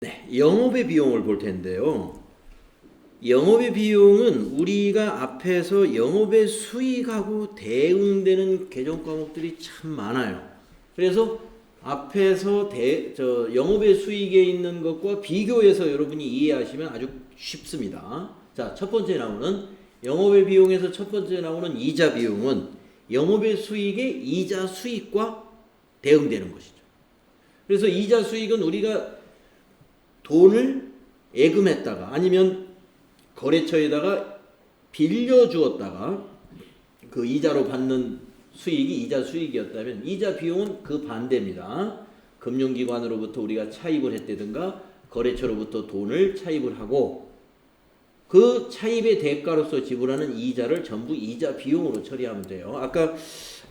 네, 영업의 비용을 볼 텐데요. 영업의 비용은 우리가 앞에서 영업의 수익하고 대응되는 개정 과목들이 참 많아요. 그래서 앞에서 영업의 수익에 있는 것과 비교해서 여러분이 이해하시면 아주 쉽습니다. 자, 첫 번째 나오는 영업의 비용에서 첫 번째 나오는 이자 비용은 영업의 수익의 이자 수익과 대응되는 것이죠. 그래서 이자 수익은 우리가 돈을 예금했다가 아니면 거래처에다가 빌려주었다가 그 이자로 받는 수익이 이자 수익이었다면 이자 비용은 그 반대입니다. 금융기관으로부터 우리가 차입을 했다든가 거래처로부터 돈을 차입을 하고 그 차입의 대가로서 지불하는 이자를 전부 이자 비용으로 처리하면 돼요. 아까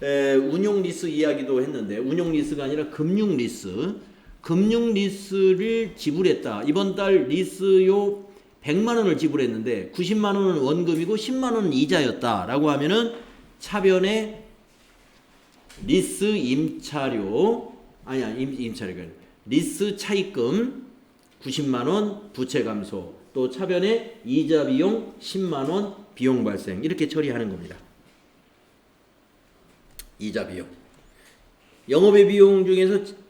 운용 리스 이야기도 했는데 운용 리스가 아니라 금융 리스. 금융 리스를 지불했다. 이번 달 리스요 100만 원을 지불했는데 90만 원은 원금이고 10만 원은 이자였다라고 하면은 차변에 리스 임차료 임차료가 리스 차입금 90만 원 부채 감소 또 차변에 이자 비용 10만 원 비용 발생 이렇게 처리하는 겁니다. 이자 비용. 영업의 비용 중에서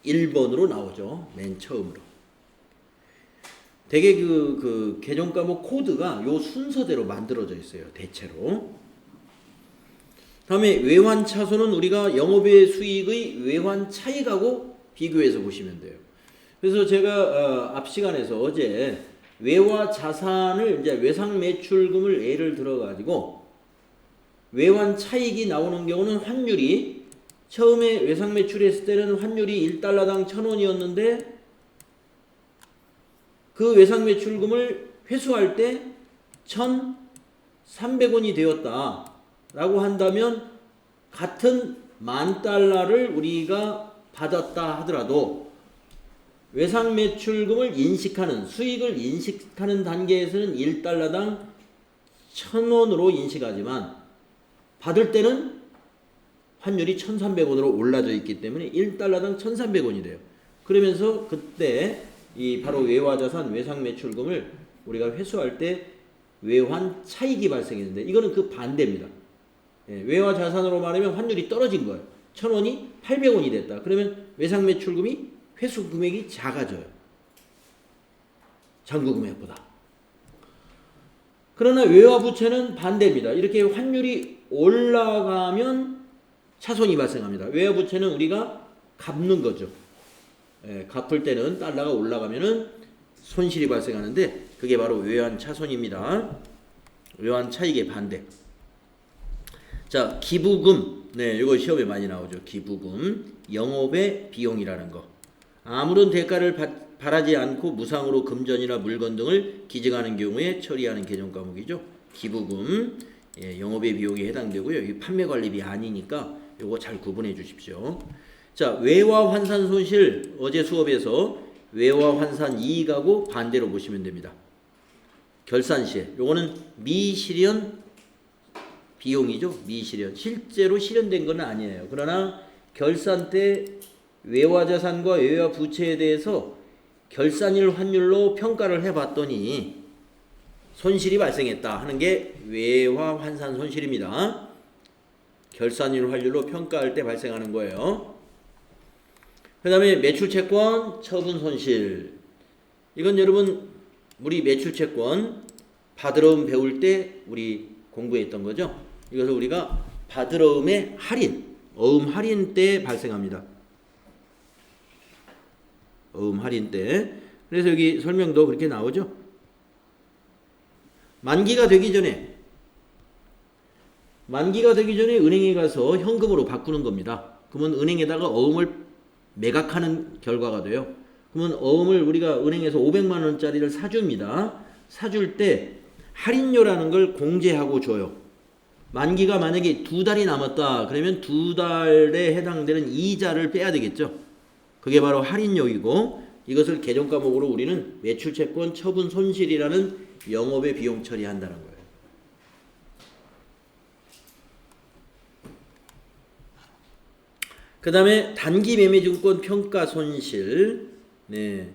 1번으로 나오죠. 맨 처음으로. 되게 그 개정 과목 코드가 요 순서대로 만들어져 있어요. 대체로. 다음에 외환 차손은 우리가 영업의 수익의 외환 차익하고 비교해서 보시면 돼요. 그래서 제가 앞 시간에서 어제 외화 자산을 이제 외상 매출금을 예를 들어 가지고 외환 차익이 나오는 경우는 환율이 처음에 외상 매출했을 때는 환율이 1달러당 1,000원이었는데 그 외상 매출금을 회수할 때 1,300원이 되었다 라고 한다면 같은 10,000달러를 우리가 받았다 하더라도 외상 매출금을 인식하는 수익을 인식하는 단계에서는 1달러당 1,000원으로 인식하지만 받을 때는 환율이 1,300원으로 올라져 있기 때문에 1달러당 1,300원이 돼요. 그러면서 그때 이 바로 외화자산 외상 매출금을 우리가 회수할 때 외환 차익이 발생했는데 이거는 그 반대입니다. 외화자산으로 말하면 환율이 떨어진 거예요. 1,000원이 800원이 됐다. 그러면 외상 매출금이 회수 금액이 작아져요. 잔고 금액보다. 그러나 외화 부채는 반대입니다. 이렇게 환율이 올라가면 차손이 발생합니다. 외화 부채는 우리가 갚는 거죠. 갚을 때는 달러가 올라가면은 손실이 발생하는데 그게 바로 외환 차손입니다. 외환 차익의 반대. 자, 기부금. 네, 이거 시험에 많이 나오죠. 기부금. 영업의 비용이라는 거. 아무런 대가를 바라지 않고 무상으로 금전이나 물건 등을 기증하는 경우에 처리하는 개정 과목이죠. 기부금. 영업의 비용에 해당되고요. 이 판매관리비 아니니까 요거 잘 구분해 주십시오. 자, 외화 환산 손실 어제 수업에서 외화 환산 이익하고 반대로 보시면 됩니다. 결산 시에 요거는 미실현 비용이죠. 미실현. 실제로 실현된 건 아니에요. 그러나 결산 때 외화 자산과 외화 부채에 대해서 결산일 환율로 평가를 해 봤더니 손실이 발생했다 하는 게 외화 환산 손실입니다. 결산일 환율로 평가할 때 발생하는 거예요. 그 다음에 매출채권 처분 손실. 이건 여러분 우리 매출채권 받으러움 배울 때 우리 공부했던 거죠. 이것을 우리가 받으러움의 할인, 어음 할인 때 발생합니다. 어음 할인 때. 그래서 여기 설명도 그렇게 나오죠. 만기가 되기 전에 은행에 가서 현금으로 바꾸는 겁니다. 그러면 은행에다가 어음을 매각하는 결과가 돼요. 그러면 어음을 우리가 은행에서 500만 원짜리를 사줍니다. 사줄 때 할인료라는 걸 공제하고 줘요. 만기가 만약에 2달이 남았다 그러면 2달에 해당되는 이자를 빼야 되겠죠. 그게 바로 할인료이고 이것을 개정 과목으로 우리는 매출채권 처분 손실이라는 영업의 비용 처리한다는 거예요. 그 다음에 단기 매매증권 평가 손실. 네.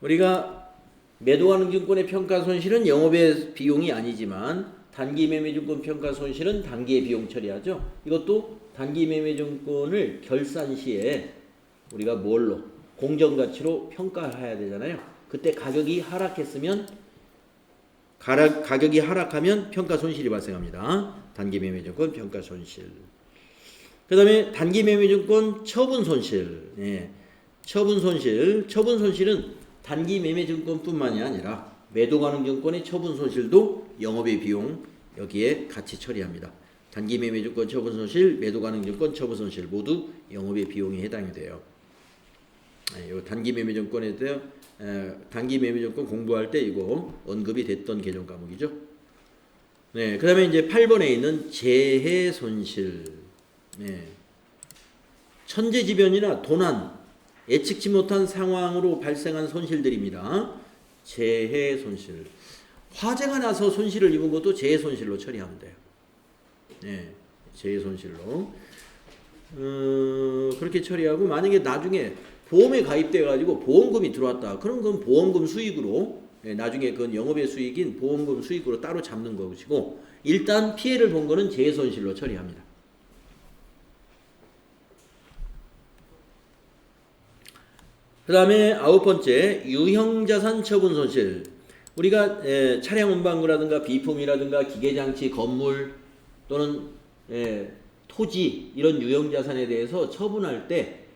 우리가 매도가능증권의 평가 손실은 영업의 비용이 아니지만 단기매매증권 평가 손실은 단기의 비용 처리하죠. 이것도 단기매매증권을 결산 시에 우리가 뭘로? 공정가치로 평가해야 되잖아요. 그때 가격이 하락했으면 가격이 하락하면 평가 손실이 발생합니다. 단기매매증권 평가 손실. 그 다음에 단기매매증권 처분 손실. 예. 처분 손실은 단기매매증권뿐만이 아니라 매도가능증권의 처분 손실도 영업의 비용 여기에 같이 처리합니다. 단기매매증권 처분 손실, 매도가능증권 처분 손실 모두 영업의 비용에 해당이 돼요. 이 단기매매증권에 대해 단기매매증권 공부할 때 이거 언급이 됐던 개정 과목이죠. 네, 그다음에 이제 8번에 있는 재해 손실. 네. 천재지변이나 도난, 예측치 못한 상황으로 발생한 손실들입니다. 재해 손실. 화재가 나서 손실을 입은 것도 재해 손실로 처리하면 돼요. 네, 재해 손실로. 그렇게 처리하고 만약에 나중에 보험에 가입돼 가지고 보험금이 들어왔다. 그럼 그건 보험금 수익으로 나중에 그건 영업의 수익인 보험금 수익으로 따로 잡는 것이고 일단 피해를 본 거는 재해 손실로 처리합니다. 그 다음에 9번째 유형자산 처분 손실. 우리가 차량 운반구라든가 비품이라든가 기계장치, 건물 또는 토지 이런 유형자산에 대해서 처분할 때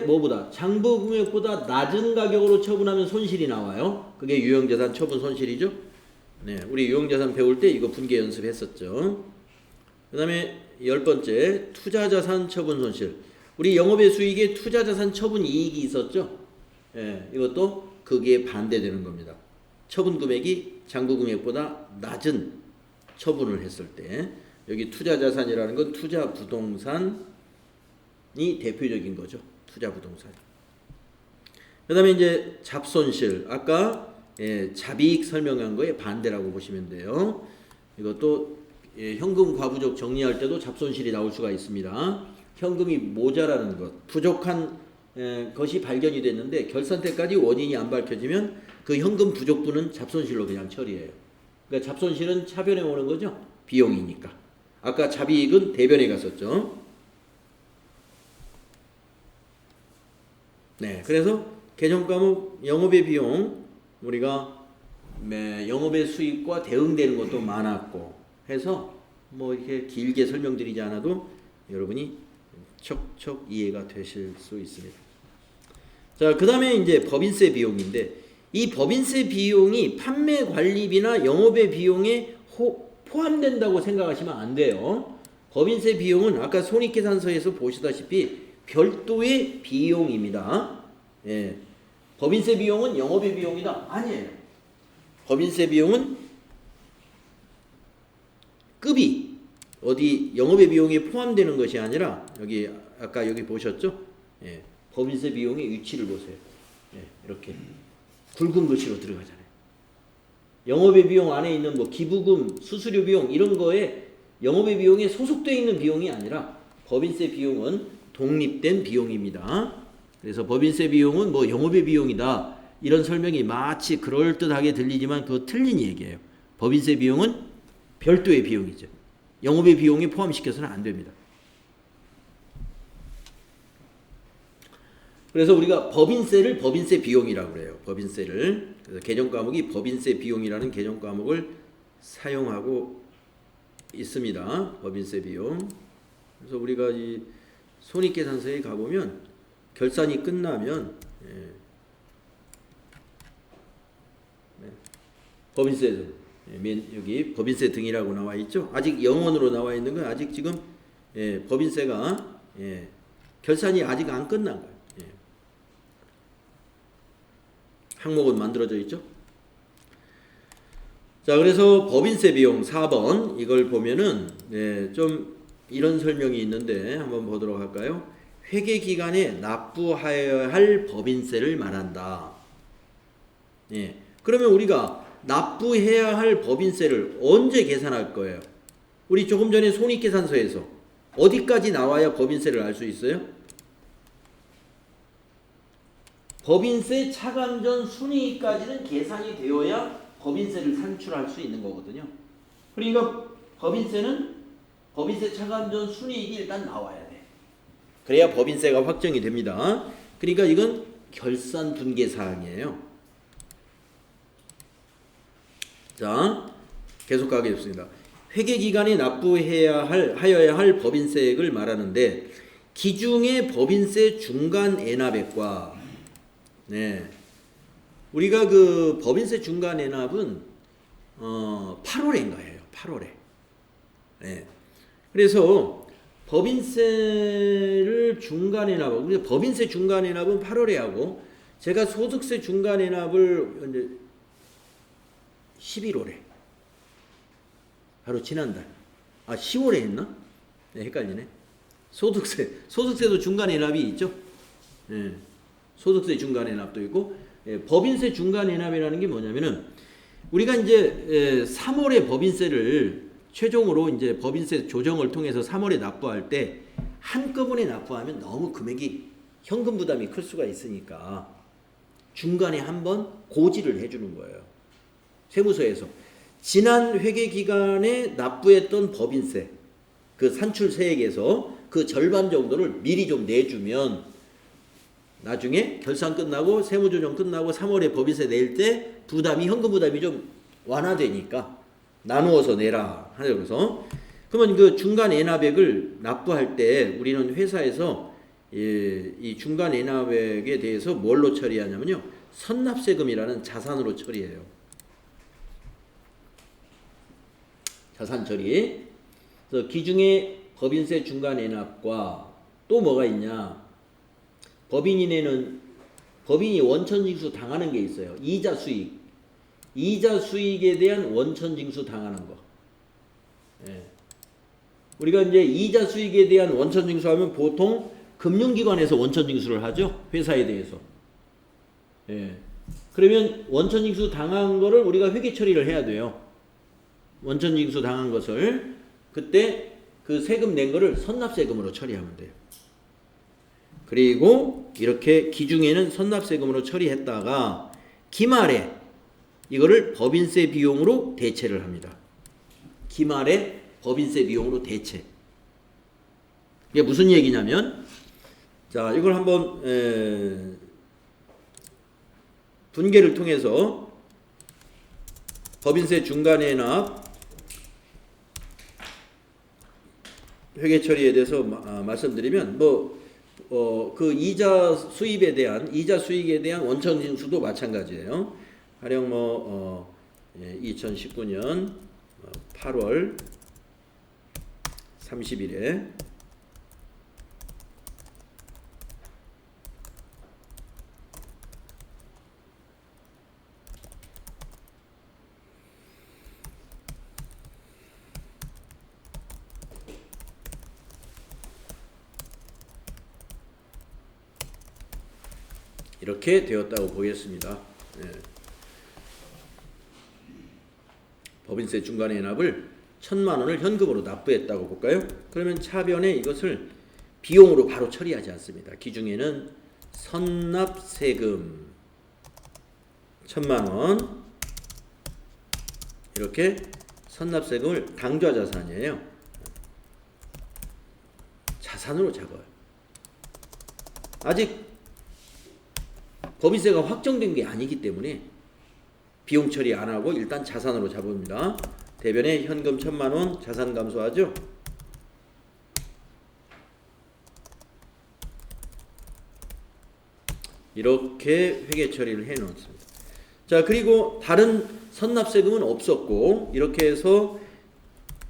뭐보다 장부금액보다 낮은 가격으로 처분하면 손실이 나와요. 그게 유형자산 처분 손실이죠. 네, 우리 유형자산 배울 때 이거 분계 연습했었죠. 그 다음에 10번째 투자자산 처분 손실. 우리 영업의 수익에 투자자산 처분 이익이 있었죠. 예, 이것도 거기에 반대되는 겁니다. 처분 금액이 장부 금액보다 낮은 처분을 했을 때 여기 투자자산이라는 건 투자 부동산이 대표적인 거죠. 투자 부동산. 그 다음에 이제 잡손실. 아까 잡이익 설명한 거에 반대라고 보시면 돼요. 이것도 현금 과부족 정리할 때도 잡손실이 나올 수가 있습니다. 현금이 모자라는 것, 부족한 것이 발견이 됐는데 결산 때까지 원인이 안 밝혀지면 그 현금 부족분은 잡손실로 그냥 처리해요. 그러니까 잡손실은 차변에 오는 거죠. 비용이니까. 아까 잡이익은 대변에 갔었죠. 네, 그래서 개정 과목 영업의 비용 우리가 영업의 수익과 대응되는 것도 많았고 해서 뭐 이렇게 길게 설명드리지 않아도 여러분이 척척 이해가 되실 수 있습니다. 자, 그 다음에 이제 법인세 비용인데 이 법인세 비용이 판매 관리비나 영업의 비용에 포함된다고 생각하시면 안 돼요. 법인세 비용은 아까 손익계산서에서 보시다시피 별도의 비용입니다. 예. 법인세 비용은 영업의 비용이다? 아니에요. 법인세 비용은 급이 어디 영업의 비용에 포함되는 것이 아니라 여기 아까 여기 보셨죠? 예, 법인세 비용의 위치를 보세요. 예, 이렇게 굵은 글씨로 들어가잖아요. 영업의 비용 안에 있는 뭐 기부금, 수수료 비용 이런 거에 영업의 비용에 소속되어 있는 비용이 아니라 법인세 비용은 독립된 비용입니다. 그래서 법인세 비용은 뭐 영업의 비용이다 이런 설명이 마치 그럴듯하게 들리지만 그거 틀린 얘기예요. 법인세 비용은 별도의 비용이죠. 영업의 비용에 포함시켜서는 안 됩니다. 그래서 우리가 법인세를 법인세 비용이라고 그래요. 법인세를. 그래서 개정 과목이 법인세 비용이라는 개정 과목을 사용하고 있습니다. 법인세 비용. 그래서 우리가 이 손익계산서에 가보면 결산이 끝나면 법인세 여기 법인세 등이라고 나와 있죠. 아직 영원으로 나와 있는 건 아직 지금 법인세가 결산이 아직 안 끝난 거예요. 항목은 만들어져 있죠. 자, 그래서 법인세 비용 4번 이걸 보면은 좀 이런 설명이 있는데 한번 보도록 할까요? 회계 기간에 납부하여야 할 법인세를 말한다. 그러면 우리가 납부해야 할 법인세를 언제 계산할 거예요? 우리 조금 전에 손익계산서에서 어디까지 나와야 법인세를 알 수 있어요? 법인세 차감전 순이익까지는 계산이 되어야 법인세를 산출할 수 있는 거거든요. 그러니까 법인세 차감전 순이익이 일단 나와야 돼. 그래야 법인세가 확정이 됩니다. 그러니까 이건 결산 분계 사항이에요. 자, 계속 가겠습니다. 회계 기간에 하여야 할 법인세액을 말하는데 기중의 법인세 중간 애납액과 우리가 그 법인세 중간 애납은 8월인가요? 8월에. 그래서 법인세를 중간 애납하고 우리가 법인세 중간 애납은 8월에 하고 제가 소득세 중간 애납을 이제 11월에 바로 지난달 10월에 했나? 헷갈리네. 소득세도 중간 애납이 있죠. 소득세 중간 애납도 있고 법인세 중간 애납이라는 게 뭐냐면은 우리가 이제 3월에 법인세를 최종으로 이제 법인세 조정을 통해서 3월에 납부할 때 한꺼번에 납부하면 너무 금액이 현금 부담이 클 수가 있으니까 중간에 한번 고지를 해주는 거예요. 세무서에서 지난 회계 기간에 납부했던 법인세 그 산출세액에서 그 절반 정도를 미리 좀 내주면 나중에 결산 끝나고 세무조정 끝나고 3월에 법인세 낼 때 현금 부담이 좀 완화되니까 나누어서 내라 하면서 그러면 그 중간 애납액을 납부할 때 우리는 회사에서 이 중간 애납액에 대해서 뭘로 처리하냐면요 선납세금이라는 자산으로 처리해요. 자산 처리. 그래서 기중의 법인세 중간 애납과 또 뭐가 있냐? 법인이 원천징수 당하는 게 있어요. 이자 수익에 대한 원천징수 당하는 거. 우리가 이제 이자 수익에 대한 원천징수하면 보통 금융기관에서 원천징수를 하죠. 회사에 대해서. 그러면 원천징수 당한 거를 우리가 회계 처리를 해야 돼요. 원천징수 당한 것을 그때 그 세금 낸 거를 선납세금으로 처리하면 돼요. 그리고 이렇게 기중에는 선납세금으로 처리했다가 기말에 이거를 법인세 비용으로 대체를 합니다. 기말에 법인세 비용으로 대체. 이게 무슨 얘기냐면 자 이걸 한번 분계를 통해서 법인세 중간에 납 회계 처리에 대해서 말씀드리면 그 이자 수익에 대한 원천징수도 마찬가지예요. 가령 2019년 8월 30일에 이렇게 되었다고 보겠습니다. 법인세 중간 애납을 1,000만 원을 현금으로 납부했다고 볼까요? 그러면 차변에 이것을 비용으로 바로 처리하지 않습니다. 기중에는 선납세금 1,000만 원 이렇게 선납세금을 당좌자산이에요. 자산으로 잡아요. 아직 법인세가 확정된 게 아니기 때문에 비용 처리 안 하고 일단 자산으로 잡습니다. 대변에 현금 1,000만 원 자산 감소하죠. 이렇게 회계 처리를 해 놓습니다. 자, 그리고 다른 선납세금은 없었고 이렇게 해서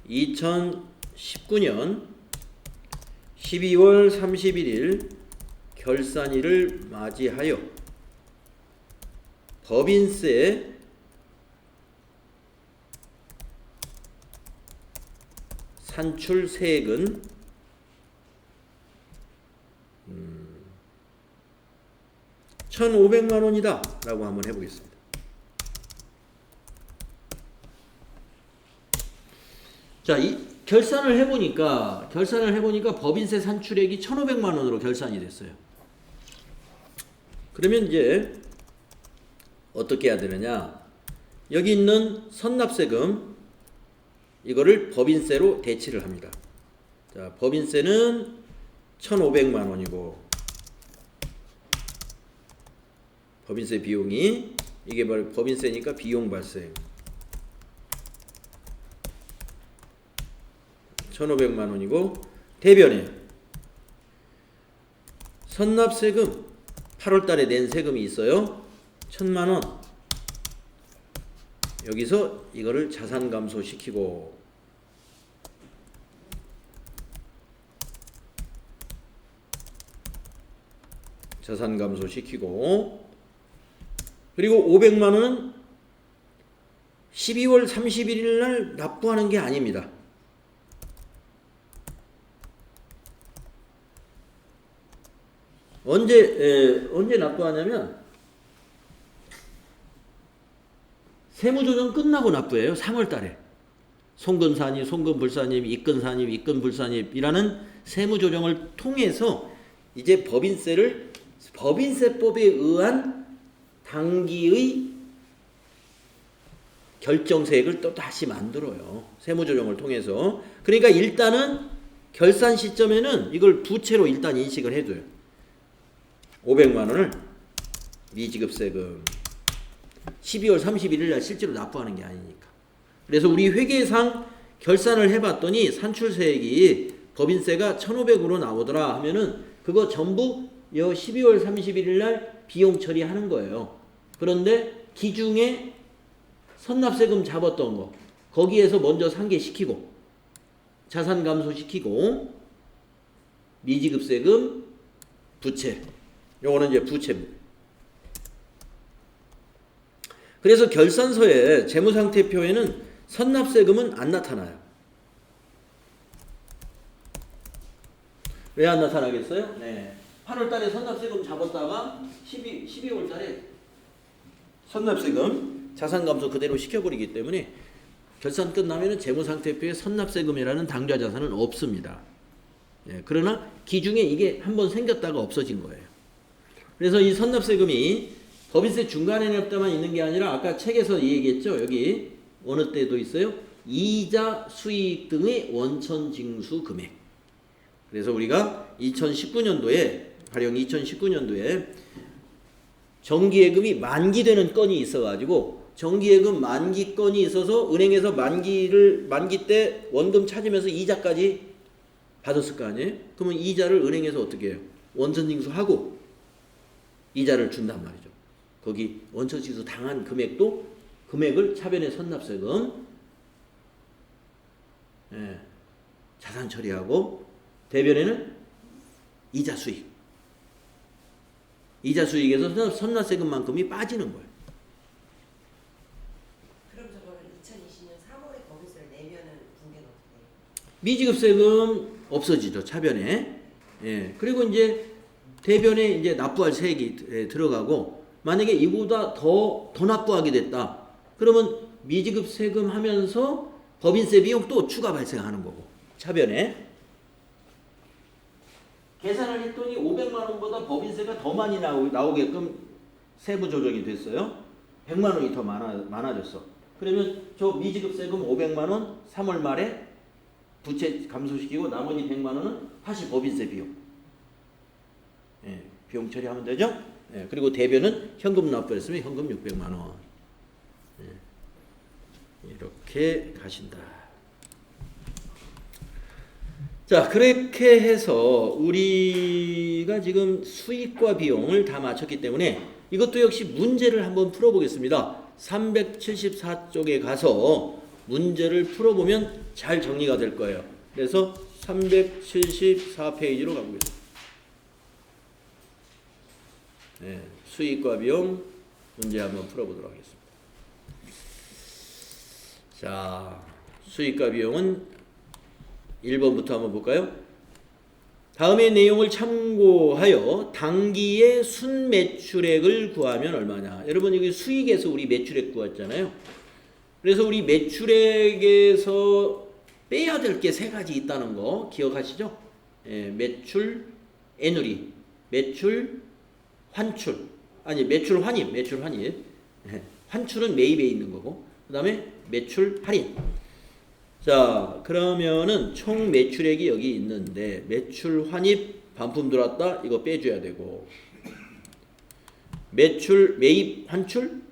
2019년 12월 31일 결산일을 맞이하여 법인세 산출세액은 1,500만 원이다 라고 한번 해보겠습니다. 자, 이 결산을 해보니까 법인세 산출액이 1,500만 원으로 결산이 됐어요. 그러면 이제 어떻게 해야 되느냐? 여기 있는 선납세금 이거를 법인세로 대치를 합니다. 자, 법인세는 1,500만 원이고 법인세 비용이 이게 바로 법인세니까 비용 발생 1,500만 원이고 대변에 선납세금 8월 달에 낸 세금이 있어요. 1,000만 원. 여기서 이거를 자산 감소시키고 그리고 500만 원은 12월 31일 날 납부하는 게 아닙니다. 언제 납부하냐면 세무조정 끝나고 납부해요. 3월 달에. 송금산입, 송금불산입, 입금산입, 입금불산입이라는 세무조정을 통해서 이제 법인세법에 의한 당기의 결정세액을 또 다시 만들어요. 세무조정을 통해서. 그러니까 일단은 결산 시점에는 이걸 부채로 일단 인식을 해줘요. 500만 원을 미지급세금 12월 31일 날 실제로 납부하는 게 아니니까. 그래서 우리 회계상 결산을 해봤더니 산출세액이 법인세가 1,500으로 나오더라 하면은 그거 전부 12월 31일 날 비용 처리하는 거예요. 그런데 기중에 선납세금 잡았던 거 거기에서 먼저 상계시키고 자산 감소시키고 미지급세금 부채 요거는 이제 부채입니다. 그래서 결산서에 재무상태표에는 선납세금은 안 나타나요. 왜 안 나타나겠어요? 네. 8월 달에 선납세금 잡았다가 12월 달에 선납세금 자산감소 그대로 시켜버리기 때문에 결산 끝나면 재무상태표에 선납세금이라는 당좌자산은 없습니다. 예, 그러나 기중에 이게 한번 생겼다가 없어진 거예요. 그래서 이 선납세금이 법인세 중간에 냈다만 있는 게 아니라 아까 책에서 얘기했죠. 여기 어느 때도 있어요. 이자, 수익 등의 원천 징수 금액. 그래서 우리가 2019년도에 가령 2019년도에 정기예금이 만기되는 건이 있어가지고 정기예금 만기 건이 있어서 은행에서 만기 때 원금 찾으면서 이자까지 받았을 거 아니에요? 그러면 이자를 은행에서 어떻게 해요? 원천징수하고 이자를 준단 말이죠. 거기 원천징수 당한 금액을 차변에 선납세금 자산 처리하고 대변에는 이자 수익. 이자 수익에서 선납세금만큼이 빠지는 거예요. 그럼 저거를 2020년 3월에 법인세를 내면은 분개는 어떻게 돼요? 미지급세금 없어지죠. 차변에. 예. 그리고 이제 대변에 이제 납부할 세액이 들어가고 만약에 이보다 더 납부하게 됐다. 그러면 미지급세금 하면서 법인세 비용 또 추가 발생하는 거고. 차변에. 계산을 했더니 500만 원보다 법인세가 더 많이 나오게끔 세부 조정이 됐어요. 100만 원이 더 많아졌어. 그러면 저 미지급세금 500만 원 3월 말에 부채 감소시키고 나머지 100만 원은 다시 법인세 비용. 예, 비용 처리하면 되죠. 예, 그리고 대변은 현금 납부했으면 현금 600만 원. 예, 이렇게 가신다. 자, 그렇게 해서 우리가 지금 수익과 비용을 다 맞췄기 때문에 이것도 역시 문제를 한번 풀어보겠습니다. 374쪽에 가서 문제를 풀어보면 잘 정리가 될 거예요. 그래서 374페이지로 가보겠습니다. 네, 수익과 비용 문제 한번 풀어보도록 하겠습니다. 자, 수익과 비용은 1번부터 한번 볼까요? 다음의 내용을 참고하여 당기의 순매출액을 구하면 얼마냐. 여러분 여기 수익에서 우리 매출액 구했잖아요. 그래서 우리 매출액에서 빼야 될 게 세 가지 있다는 거 기억하시죠? 예, 매출, 애누리, 매출, 환출. 아니 매출 환입. 예, 환출은 매입에 있는 거고 그 다음에 매출 할인. 자 그러면은 총 매출액이 여기 있는데 매출 환입 반품 들어왔다 이거 빼줘야 되고 매출 매입 환출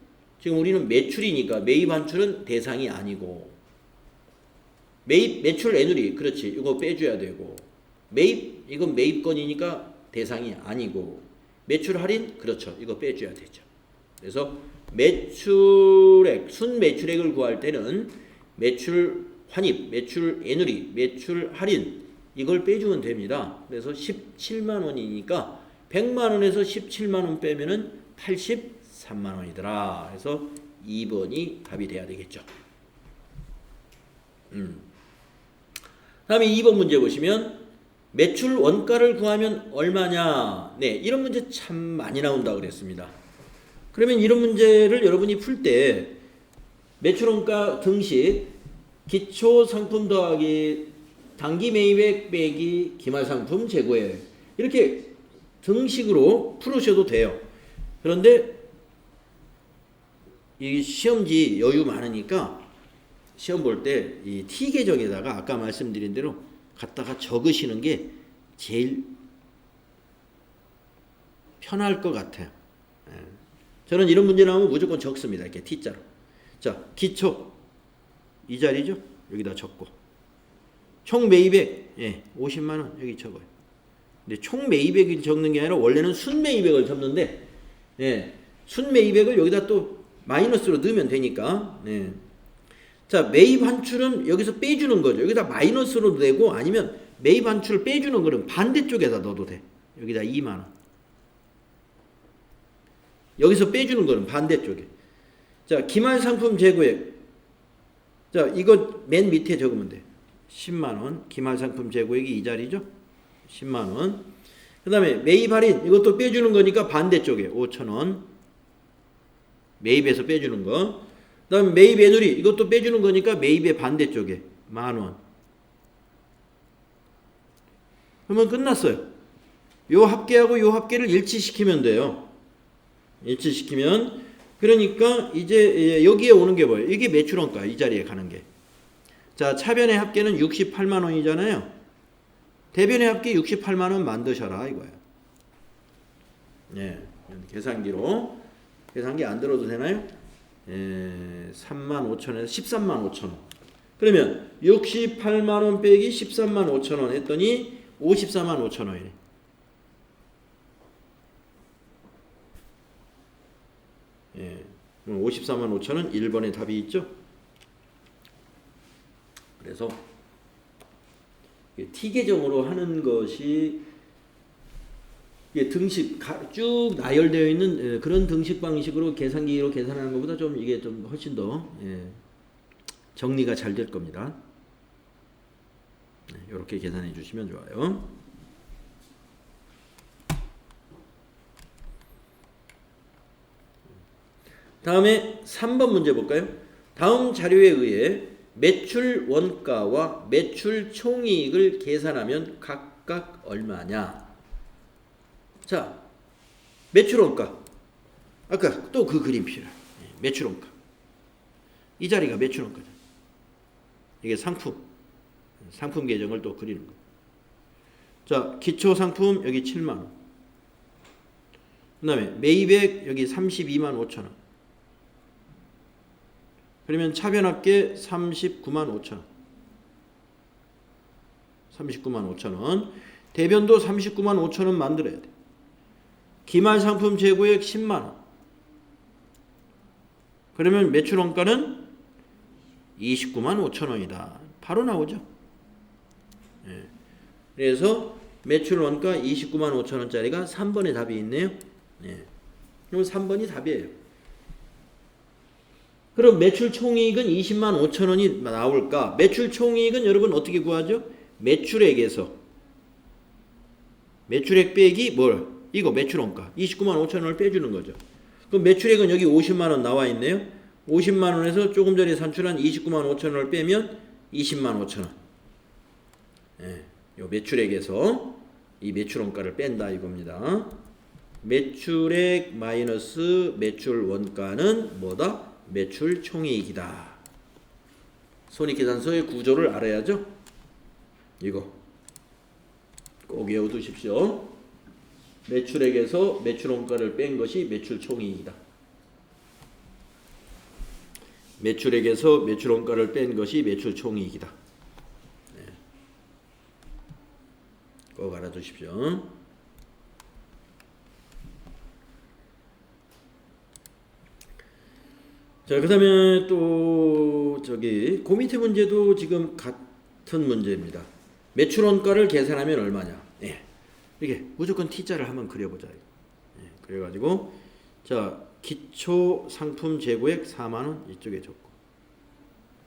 지금 우리는 매출이니까 매입 환출은 대상이 아니고 매입 매출 애누리 그렇지 이거 빼줘야 되고 매입 이건 매입건이니까 대상이 아니고 매출 할인 그렇죠 이거 빼줘야 되죠. 그래서 매출액 순매출액을 구할 때는 매출 환입 매출 애누리 매출 할인 이걸 빼주면 됩니다. 그래서 17만 원이니까 100만 원에서 17만 원 빼면은 83만 원이더라. 그래서 2번이 답이 돼야 되겠죠. 다음에 2번 문제 보시면 매출 원가를 구하면 얼마냐. 네, 이런 문제 참 많이 나온다 그랬습니다. 그러면 이런 문제를 여러분이 풀 때 매출 원가 등식 기초 상품 더하기 단기 매입액 빼기 기말 상품 재고액 이렇게 등식으로 풀으셔도 돼요. 그런데 이 시험지 여유 많으니까 시험 볼 때 이 T 계정에다가 아까 말씀드린 대로 갖다가 적으시는 게 제일 편할 것 같아요. 저는 이런 문제 나오면 무조건 적습니다. 이렇게 T자로. 자, 기초 이 자리죠? 여기다 적고 총 매입액 50만 원 여기 적어요. 근데 총 매입액을 적는 게 아니라 원래는 순매입액을 적는데 순매입액을 여기다 또 마이너스로 넣으면 되니까 자 매입 환출은 여기서 빼주는 거죠. 여기다 마이너스로 내고 아니면 매입 환출을 빼주는 거는 반대쪽에다 넣어도 돼. 여기다 2만 원 여기서 빼주는 거는 반대쪽에. 자 기말 상품 재고액 자 이거 맨 밑에 적으면 돼. 10만 원 기말 상품 재고액이 이 자리죠. 10만 원. 그 다음에 매입 할인 이것도 빼주는 거니까 반대쪽에 5천 원 매입에서 빼주는 거. 그 다음에 매입 애누리 이것도 빼주는 거니까 매입의 반대쪽에 만원. 그러면 끝났어요. 요 합계하고 요 합계를 일치시키면 돼요. 일치시키면 그러니까 이제 여기에 오는 게 뭐예요? 이게 매출원가 이 자리에 가는 게. 자 차변의 합계는 68만 원이잖아요. 대변의 합계 68만 원 만드셔라 이거예요. 계산기로 계산기 안 들어도 되나요? 3만 5천 원에서 13만 5천 원. 그러면 68만 원 빼기 13만 5천 원 했더니 54만 5천 원이네. 그럼 54만 5천 원 1번에 답이 있죠. 그래서 T 계정으로 하는 것이 등식 쭉 나열되어 있는 그런 등식 방식으로 계산기로 계산하는 것보다 좀 이게 좀 훨씬 더 정리가 잘 될 겁니다. 이렇게 계산해 주시면 좋아요. 다음에 3번 문제 볼까요? 다음 자료에 의해 매출 원가와 매출 총이익을 계산하면 각각 얼마냐? 자, 매출 원가. 아까 또 그 그림 필요해. 매출 원가. 이 자리가 매출 원가죠. 이게 상품 계정을 또 그리는 거. 자, 기초 상품 여기 7만 원. 그다음에 매입액 여기 32만 5천 원. 그러면 차변합계 39만 5천 원. 39만 5천 원. 대변도 39만 5천 원 만들어야 돼. 기말 상품 재고액 10만 원. 그러면 매출 원가는 29만 5천 원이다. 바로 나오죠. 그래서 매출 원가 29만 5천 원짜리가 3번에 답이 있네요. 그럼 3번이 답이에요. 그럼 매출 총이익은 20만 5천 원이 나올까? 매출 총이익은 여러분 어떻게 구하죠? 매출액에서 매출액 빼기 뭘? 이거 매출원가 29만 5천 원을 빼주는 거죠. 그럼 매출액은 여기 50만 원 나와 있네요. 50만 원에서 조금 전에 산출한 29만 5천 원을 빼면 20만 5천 원. 요 매출액에서 이 매출원가를 뺀다 이겁니다. 매출액 마이너스 매출 원가는 뭐다? 매출 총이익이다. 손익계산서의 구조를 알아야죠. 이거 꼭 외워두십시오. 매출액에서 매출 원가를 뺀 것이 매출 총이익이다. 매출액에서 매출 원가를 뺀 것이 매출 총이익이다. 네. 꼭 알아두십시오. 자, 그 다음에 또 저기 그 밑에 문제도 지금 같은 문제입니다. 매출 원가를 계산하면 얼마냐? 예. 이게 무조건 T자를 한번 그려보자. 예. 그래가지고 자, 기초 상품 재고액 4만원 이쪽에 적고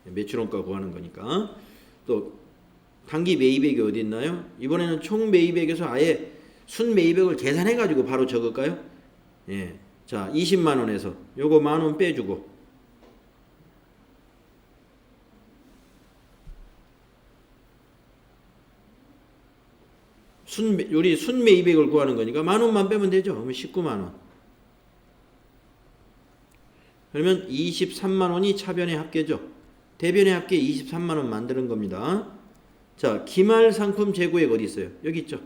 매출 원가 구하는 거니까. 또 단기 매입액이 어디 있나요? 이번에는 총 매입액에서 아예 순 매입액을 계산해가지고 바로 적을까요? 예. 자, 20만원에서 요거 만원 빼주고 우리 순매입액을 구하는 거니까 만원만 빼면 되죠. 그러면 19만원. 그러면 23만원이 차변의 합계죠. 대변의 합계 23만원 만드는 겁니다. 자, 기말 상품 재고액 어디 있어요? 여기 있죠.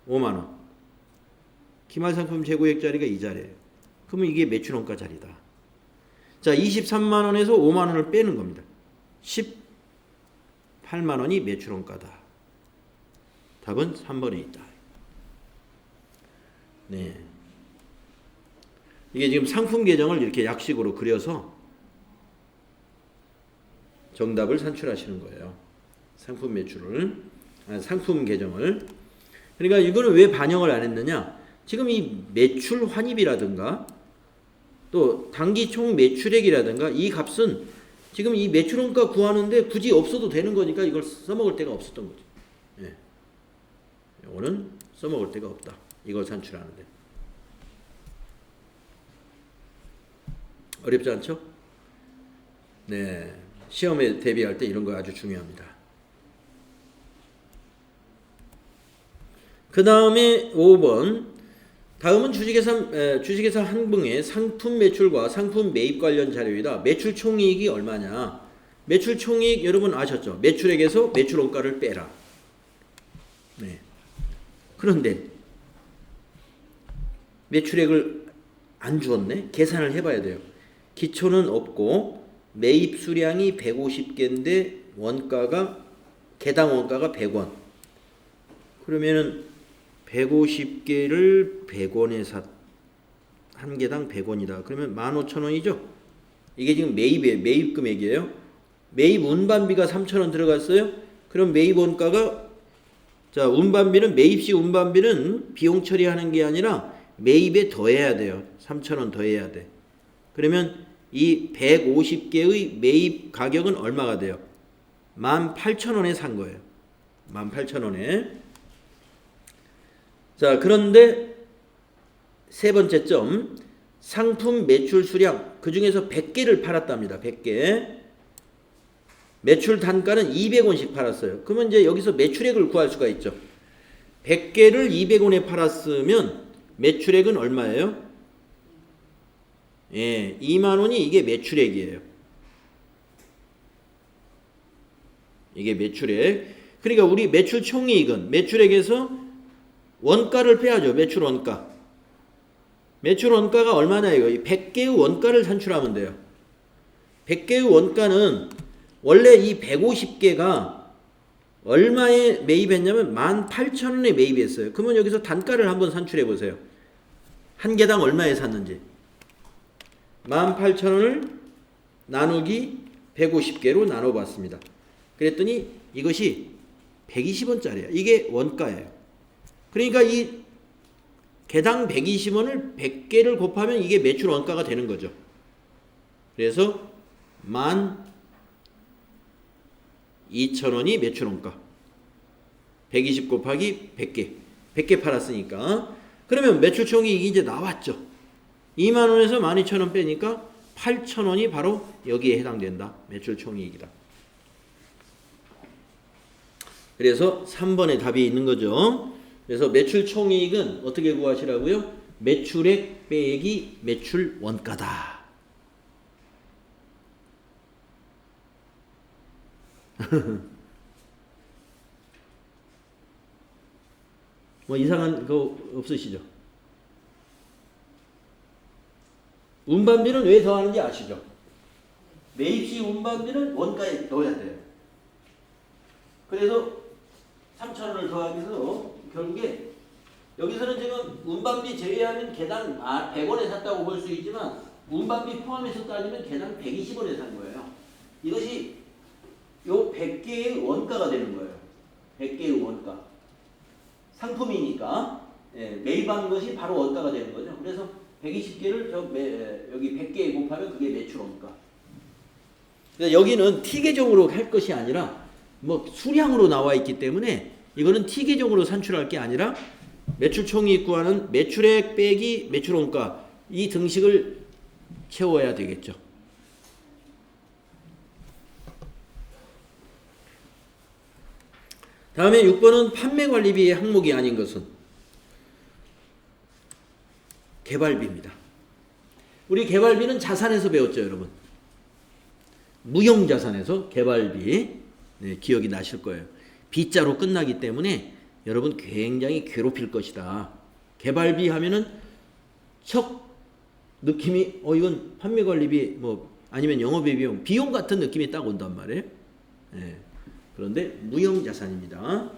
5만원. 기말 상품 재고액 자리가 이 자리예요. 그러면 이게 매출원가 자리다. 자, 23만원에서 5만원을 빼는 겁니다. 18만원이 매출원가다. 답은 3번에 있다. 네. 이게 지금 상품 계정을 이렇게 약식으로 그려서 정답을 산출하시는 거예요. 상품 매출을, 상품 계정을. 그러니까 이거는 왜 반영을 안 했느냐? 지금 이 매출 환입이라든가 또 단기 총 매출액이라든가 이 값은 지금 이 매출원가 구하는데 굳이 없어도 되는 거니까 이걸 써먹을 데가 없었던 거죠. 네. 이거는 써먹을 데가 없다. 이걸 산출하는데. 어렵지 않죠? 네. 시험에 대비할 때 이런 거 아주 중요합니다. 그 다음에 5번. 다음은 주식회사 한붕의 상품 매출과 상품 매입 관련 자료이다. 매출 총이익이 얼마냐? 매출 총이익 여러분 아셨죠? 매출액에서 매출 원가를 빼라. 네. 그런데 매출액을 안 주었네? 계산을 해봐야 돼요. 기초는 없고 매입 수량이 150개인데 원가가 개당 원가가 100원. 그러면은 150개를 100원에 한 개당 100원이다. 그러면 15,000원이죠? 이게 지금 매입 금액이에요. 매입 운반비가 3,000원 들어갔어요. 그럼 매입 원가가 자, 운반비는 매입시 운반비는 비용 처리하는 게 아니라 매입에 더해야 돼요. 3,000원 더해야 돼. 그러면 이 150개의 매입 가격은 얼마가 돼요? 18,000원에 산 거예요. 18,000원에. 자, 그런데 세 번째 점. 상품 매출 수량 그 중에서 100개를 팔았답니다. 100개. 매출 단가는 200원씩 팔았어요. 그러면 이제 여기서 매출액을 구할 수가 있죠. 100개를 200원에 팔았으면 매출액은 얼마예요? 예, 2만원이 이게 매출액이에요. 이게 매출액. 그러니까 우리 매출 총이익은 매출액에서 원가를 빼야죠. 매출 원가. 매출 원가가 얼마냐 이거. 100개의 원가를 산출하면 돼요. 100개의 원가는 원래 이 150개가 얼마에 매입했냐면 18,000원에 매입했어요. 그러면 여기서 단가를 한번 산출해 보세요. 한 개당 얼마에 샀는지. 18,000원을 나누기 150개로 나눠봤습니다. 그랬더니 이것이 120원짜리야. 이게 원가예요. 그러니까 이 개당 120원을 100개를 곱하면 이게 매출 원가가 되는 거죠. 그래서 12,000원이 매출 원가. 120 곱하기 100개. 100개 팔았으니까. 그러면 매출 총이익이 이제 나왔죠. 2만원에서 12,000원 빼니까 8,000원이 바로 여기에 해당된다. 매출 총이익이다. 그래서 3번에 답이 있는 거죠. 그래서 매출 총이익은 어떻게 구하시라고요? 매출액 빼기 매출 원가다. 뭐 이상한 거 없으시죠? 운반비는 왜 더하는지 아시죠? 매입시 운반비는 원가에 넣어야 돼요. 그래서 3,000원을 더하기 위해서 결국에 여기서는 지금 운반비 제외하면 개당 100원에 샀다고 볼 수 있지만 운반비 포함해서 따지면 개당 120원에 산 거예요. 이것이 요 100개의 원가가 되는 거예요. 100개의 원가. 상품이니까 매입한 것이 바로 원가가 되는 거죠. 그래서 120개를 여기 100개에 곱하면 그게 매출 원가. 그러니까 여기는 T계정으로 할 것이 아니라 뭐 수량으로 나와 있기 때문에 이거는 T계정으로 산출할 게 아니라 매출 총이익 구하는 매출액 빼기 매출 원가 이 등식을 채워야 되겠죠. 다음에 6번은 판매관리비의 항목이 아닌 것은 개발비입니다. 우리 개발비는 자산에서 배웠죠, 여러분. 무형자산에서 개발비 기억이 나실 거예요. B자로 끝나기 때문에 여러분 굉장히 괴롭힐 것이다. 개발비 하면은 척 느낌이 이건 판매관리비 뭐 아니면 영업의 비용 같은 느낌이 딱 온단 말이에요. 그런데 무형자산입니다.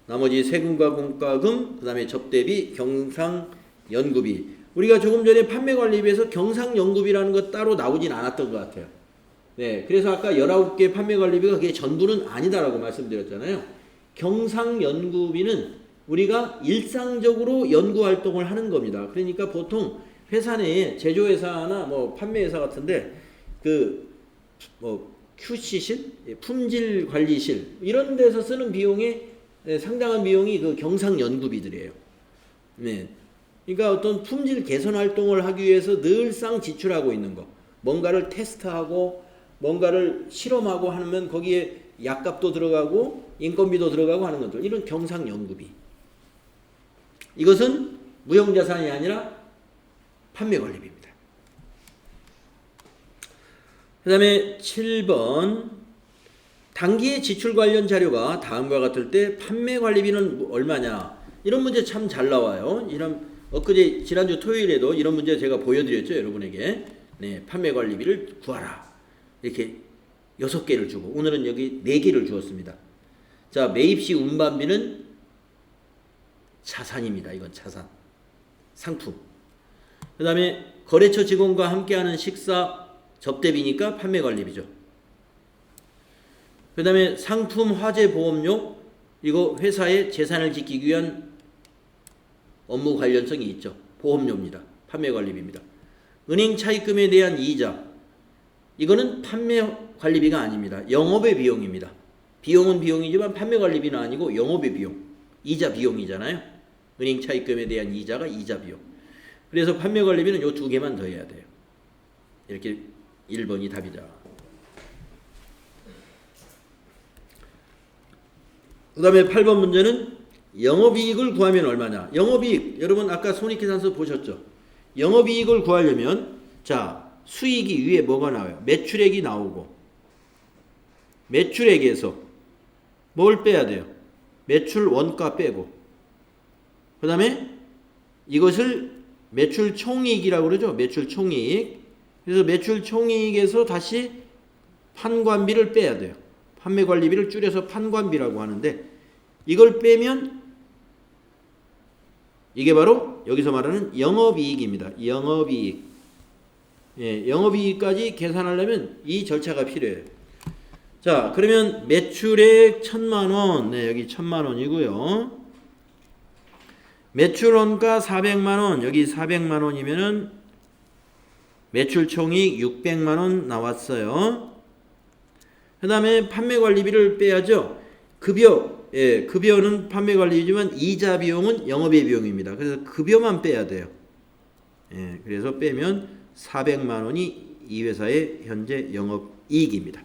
나머지 세금과 공과금, 그 다음에 접대비, 경상연구비. 우리가 조금 전에 판매관리비에서 경상연구비라는 거 따로 나오진 않았던 것 같아요. 그래서 아까 19개 판매관리비가 그게 전부는 아니다라고 말씀드렸잖아요. 경상연구비는 우리가 일상적으로 연구활동을 하는 겁니다. 그러니까 보통 회사 내에 제조회사나 뭐 판매회사 같은데 QC실, 품질관리실 이런 데서 쓰는 비용에 상당한 비용이 그 경상연구비들이에요. 그러니까 어떤 품질 개선 활동을 하기 위해서 늘상 지출하고 있는 거. 뭔가를 테스트하고 뭔가를 실험하고 하면 거기에 약값도 들어가고 인건비도 들어가고 하는 것들. 이런 경상연구비. 이것은 무형자산이 아니라 판매관리비입니다. 그 다음에 7번 단기의 지출 관련 자료가 다음과 같을 때 판매관리비는 얼마냐. 이런 문제 참 잘 나와요. 엊그제 지난주 토요일에도 이런 문제 제가 보여드렸죠. 여러분에게. 판매관리비를 구하라. 이렇게 6개를 주고 오늘은 여기 4개를 주었습니다. 자, 매입시 운반비는 자산입니다. 이건 자산. 상품. 그 다음에 거래처 직원과 함께하는 식사 접대비니까 판매관리비죠. 그 다음에 상품 화재 보험료 이거 회사의 재산을 지키기 위한 업무 관련성이 있죠. 보험료입니다. 판매관리비입니다. 은행 차입금에 대한 이자 이거는 판매관리비가 아닙니다. 영업의 비용입니다. 비용은 비용이지만 판매관리비는 아니고 영업의 비용, 이자 비용이잖아요. 은행 차입금에 대한 이자가 이자 비용. 그래서 판매관리비는 요 2개만 더해야 돼요. 이렇게 1번이 답이다. 그 다음에 8번 문제는 영업이익을 구하면 얼마냐. 영업이익 여러분 아까 손익계산서 보셨죠. 영업이익을 구하려면 자 수익이 위에 뭐가 나와요. 매출액이 나오고 매출액에서 뭘 빼야 돼요. 매출 원가 빼고 그 다음에 이것을 매출 총이익이라고 그러죠. 매출 총이익. 그래서 매출 총이익에서 다시 판관비를 빼야 돼요. 판매관리비를 줄여서 판관비라고 하는데 이걸 빼면 이게 바로 여기서 말하는 영업이익입니다. 영업이익. 영업이익까지 계산하려면 이 절차가 필요해요. 자, 그러면 매출액 1,000만원. 여기 1,000만원이고요. 매출원가 400만원. 여기 400만원이면은 매출 총이익 600만원 나왔어요. 그 다음에 판매관리비를 빼야죠. 급여. 급여는 판매관리비지만 이자 비용은 영업의 비용입니다. 그래서 급여만 빼야 돼요. 그래서 빼면 400만원이 이 회사의 현재 영업이익입니다.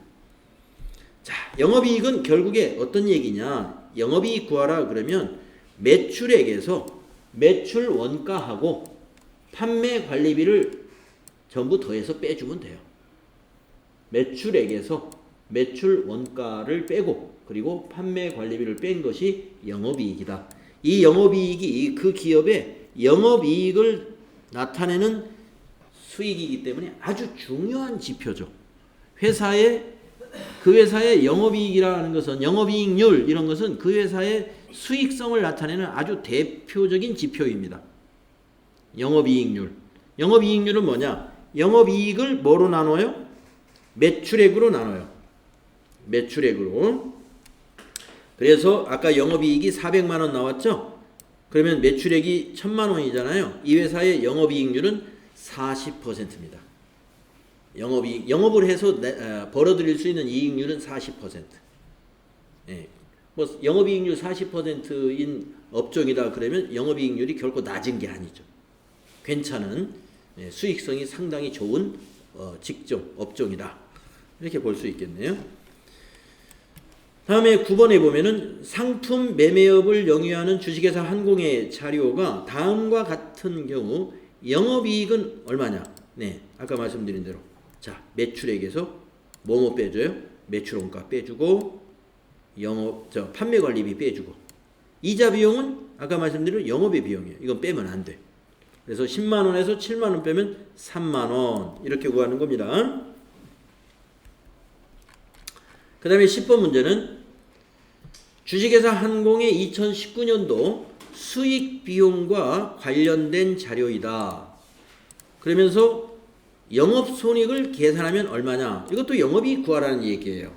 자, 영업이익은 결국에 어떤 얘기냐. 영업이익 구하라 그러면 매출액에서 매출 원가하고 판매 관리비를 전부 더해서 빼주면 돼요. 매출액에서 매출 원가를 빼고 그리고 판매 관리비를 뺀 것이 영업이익이다. 이 영업이익이 그 기업의 영업이익을 나타내는 수익이기 때문에 아주 중요한 지표죠. 그 회사의 영업이익이라는 것은 영업이익률 이런 것은 그 회사의 수익성을 나타내는 아주 대표적인 지표입니다. 영업이익률. 영업이익률은 뭐냐? 영업이익을 뭐로 나눠요? 매출액으로 나눠요. 매출액으로. 그래서 아까 영업이익이 400만 원 나왔죠? 그러면 매출액이 1000만 원이잖아요. 이 회사의 영업이익률은 40%입니다. 영업을 해서 벌어들일 수 있는 이익률은 40%. 예. 뭐 영업이익률 40%인 업종이다 그러면 영업이익률이 결코 낮은 게 아니죠. 괜찮은 수익성이 상당히 좋은 직종, 업종이다. 이렇게 볼 수 있겠네요. 다음에 9번에 보면은 상품 매매업을 영위하는 주식회사 한공의 자료가 다음과 같은 경우 영업이익은 얼마냐? 네, 아까 말씀드린 대로 자 매출액에서 뭐뭐 빼줘요? 매출원가 빼주고 판매관리비 빼주고 이자 비용은 아까 말씀드린 영업의 비용이에요. 이건 빼면 안 돼. 그래서 10만 원에서 7만 원 빼면 3만 원 이렇게 구하는 겁니다. 그 다음에 10번 문제는 주식회사 한공의 2019년도 수익 비용과 관련된 자료이다. 그러면서 영업손익을 계산하면 얼마냐? 이것도 영업이익 구하라는 얘기예요.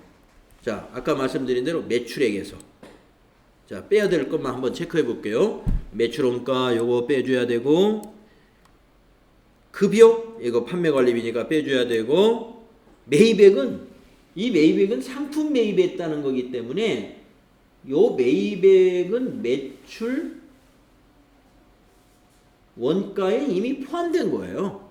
자, 아까 말씀드린 대로 매출액에서 자 빼야 될 것만 한번 체크해 볼게요. 매출원가 요거 빼줘야 되고 급여 이거 판매관리비니까 빼줘야 되고 이 매입액은 상품 매입했다는 거기 때문에 요 매입액은 매출 원가에 이미 포함된 거예요.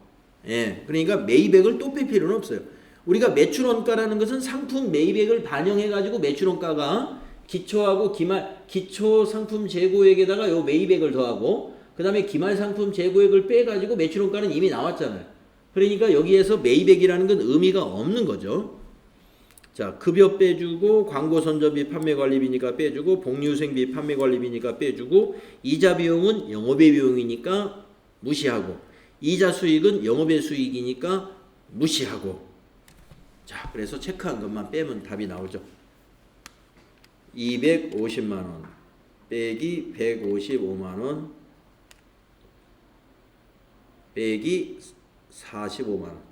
예, 그러니까 매입액을 또 뺄 필요는 없어요. 우리가 매출 원가라는 것은 상품 매입액을 반영해 가지고 매출 원가가 기초하고 기초 상품 재고액에다가 요 매입액을 더하고 그 다음에 기말 상품 재고액을 빼 가지고 매출 원가는 이미 나왔잖아요. 그러니까 여기에서 매입액이라는 건 의미가 없는 거죠. 자, 급여 빼주고 광고 선전비 판매관리비니까 빼주고 복리후생비 판매관리비니까 빼주고 이자 비용은 영업의 비용이니까 무시하고 이자 수익은 영업의 수익이니까 무시하고 자, 그래서 체크한 것만 빼면 답이 나오죠. 250만원 빼기 155만원 빼기 45만원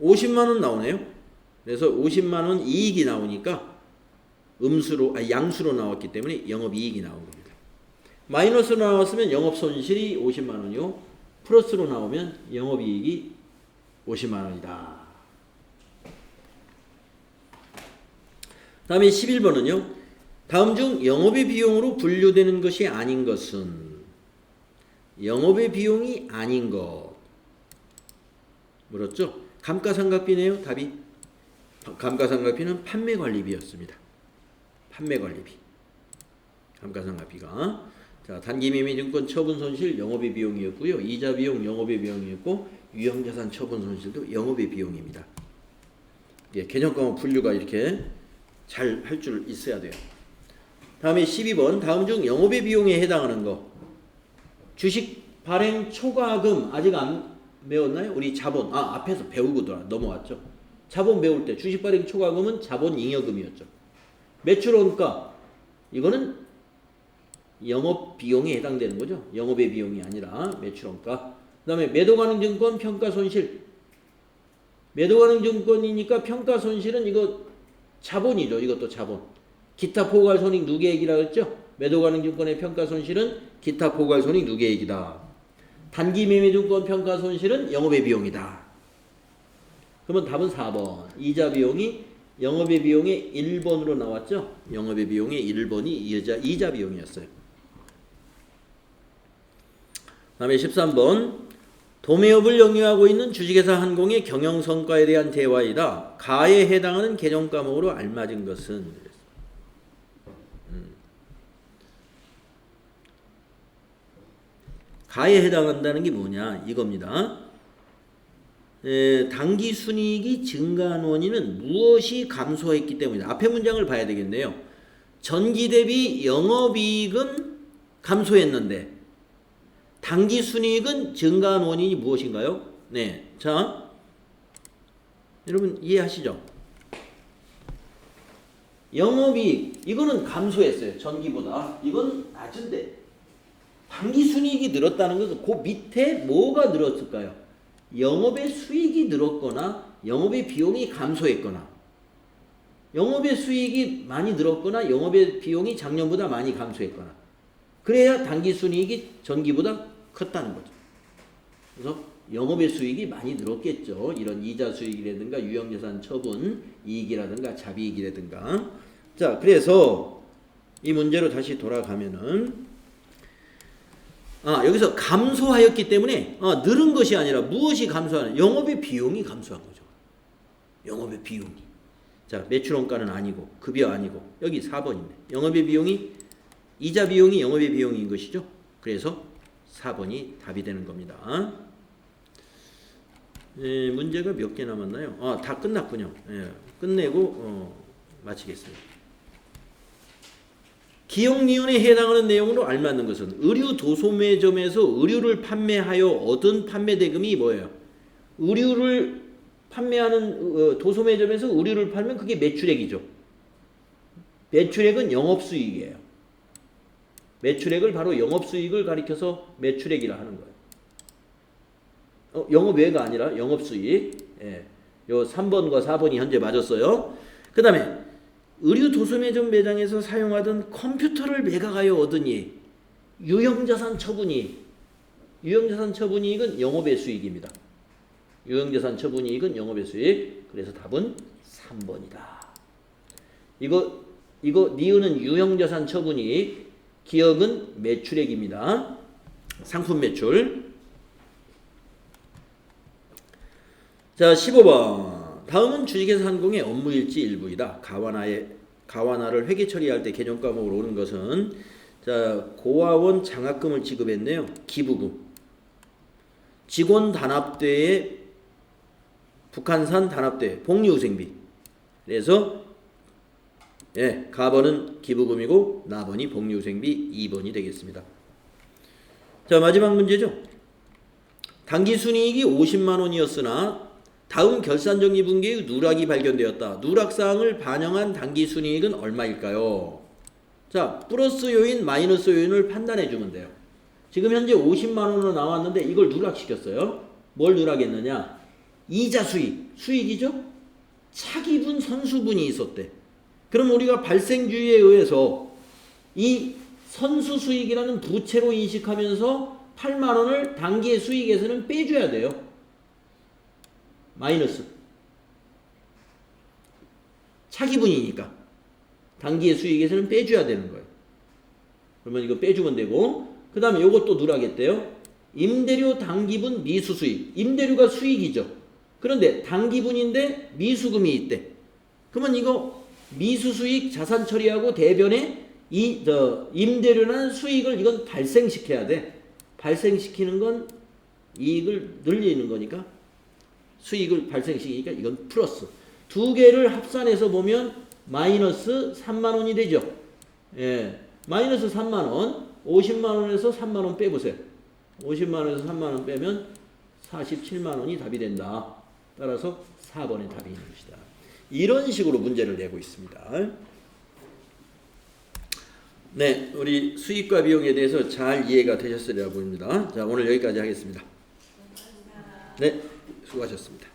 50만원 나오네요. 그래서 50만원 이익이 나오니까 양수로 나왔기 때문에 영업이익이 나온 겁니다. 마이너스로 나왔으면 영업손실이 50만원이요. 플러스로 나오면 영업이익이 50만원이다. 다음에 11번은요. 다음 중 영업의 비용으로 분류되는 것이 아닌 것은 영업의 비용이 아닌 것 물었죠? 감가상각비네요. 답이 감가상각비는 판매관리비였습니다. 판매관리비 감가상각비가 자 단기매매증권 처분손실 영업의 비용이었고요. 이자 비용 영업의 비용이었고 유형자산 처분손실도 영업의 비용입니다. 예, 개념과목 분류가 이렇게 잘 할 줄 있어야 돼요. 다음에 12번 다음 중 영업의 비용에 해당하는 거 주식 발행 초과금 아직 안 배웠나요? 우리 자본 앞에서 배우고 넘어왔죠. 자본 배울 때 주식 발행 초과금은 자본 잉여금이었죠. 매출원가 이거는 영업 비용에 해당되는 거죠. 영업의 비용이 아니라 매출원가. 그 다음에 매도가능증권 평가손실 매도가능증권이니까 평가손실은 이거 자본이죠. 이것도 자본. 기타 포괄손익 누계액이라고 했죠. 매도가능증권의 평가손실은 기타 포괄손익 누계액이다. 단기매매증권 평가손실은 영업의 비용이다. 그러면 답은 4번. 이자 비용이 영업의 비용의 1번으로 나왔죠. 영업의 비용의 1번이 이자 비용이었어요. 다음에 13번 도매업을 영위하고 있는 주식회사 한공의 경영성과에 대한 대화이다. 가에 해당하는 개념 과목으로 알맞은 것은 가에 해당한다는 게 뭐냐 이겁니다. 당기순이익이 증가한 원인은 무엇이 감소했기 때문이다. 앞에 문장을 봐야 되겠네요. 전기 대비 영업이익은 감소했는데 당기순이익은 증가한 원인이 무엇인가요? 네, 자 여러분 이해하시죠? 영업이익 이거는 감소했어요. 전기보다 이건 낮은데 당기순이익이 늘었다는 것은 그 밑에 뭐가 늘었을까요? 영업의 수익이 늘었거나 영업의 비용이 감소했거나 영업의 수익이 많이 늘었거나 영업의 비용이 작년보다 많이 감소했거나 그래야 당기순이익이 전기보다 컸다는 거죠. 그래서 영업의 수익이 많이 늘었겠죠. 이런 이자 수익이라든가 유형자산 처분 이익이라든가 자비이익이라든가. 자, 그래서 이 문제로 다시 돌아가면은 여기서 감소하였기 때문에 늘은 것이 아니라 무엇이 감소하냐? 영업의 비용이 감소한 거죠. 영업의 비용이. 자, 매출원가는 아니고 급여 아니고 여기 4번이네. 영업의 비용이 이자 비용이 영업의 비용인 것이죠. 그래서 4번이 답이 되는 겁니다. 문제가 몇 개 남았나요? 다 끝났군요. 끝내고 마치겠습니다. 기억니은에 해당하는 내용으로 알맞는 것은 의류 도소매점에서 의류를 판매하여 얻은 판매대금이 뭐예요? 의류를 판매하는 도소매점에서 의류를 팔면 그게 매출액이죠. 매출액은 영업수익이에요. 매출액을 바로 영업수익을 가리켜서 매출액이라 하는 거예요. 영업외가 아니라 영업수익. 요 3번과 4번이 현재 맞았어요. 그 다음에 의류 도소매점 매장에서 사용하던 컴퓨터를 매각하여 얻은 이익, 유형자산 처분이익. 유형자산 처분이익은 영업의 수익입니다. 유형자산 처분이익은 영업의 수익. 그래서 답은 3번이다. 이거 니은은 유형자산 처분이익, 기억은 매출액입니다. 상품 매출. 자, 15번. 다음은 주식회사한공의 업무일지 일부이다. 가완화를 회계 처리할 때 개념 과목으로 오는 것은 자 고아원 장학금을 지급했네요. 기부금. 직원 단합대에 북한산 단합대 복리후생비. 그래서 가번은 기부금이고 나번이 복리후생비 2번이 되겠습니다. 자 마지막 문제죠. 당기순이익이 50만 원이었으나 다음 결산정리분기의 누락이 발견되었다. 누락사항을 반영한 당기순이익은 얼마일까요? 자, 플러스 요인, 마이너스 요인을 판단해 주면 돼요. 지금 현재 50만 원으로 나왔는데 이걸 누락시켰어요. 뭘 누락했느냐? 이자 수익, 수익이죠? 차기분, 선수분이 있었대. 그럼 우리가 발생주의에 의해서 이 선수수익이라는 부채로 인식하면서 8만 원을 당기의 수익에서는 빼줘야 돼요. 마이너스. 차기분이니까 당기의 수익에서는 빼줘야 되는 거예요. 그러면 이거 빼주면 되고 그 다음에 요것도 누락했대요. 임대료 당기분 미수수익. 임대료가 수익이죠. 그런데 당기분인데 미수금이 있대. 그러면 이거 미수수익 자산 처리하고 대변에 임대료라는 수익을 이건 발생시켜야 돼. 발생시키는 건 이익을 늘리는 거니까 수익을 발생시키니까 이건 플러스. 두 개를 합산해서 보면 마이너스 3만 원이 되죠. 마이너스 3만 원. 50만 원에서 3만 원 빼보세요. 50만 원에서 3만 원 빼면 47만 원이 답이 된다. 따라서 4번의 답이 있는 것이다. 이런 식으로 문제를 내고 있습니다. 네, 우리 수익과 비용에 대해서 잘 이해가 되셨으리라 보입니다. 자, 오늘 여기까지 하겠습니다. 네, 수고하셨습니다.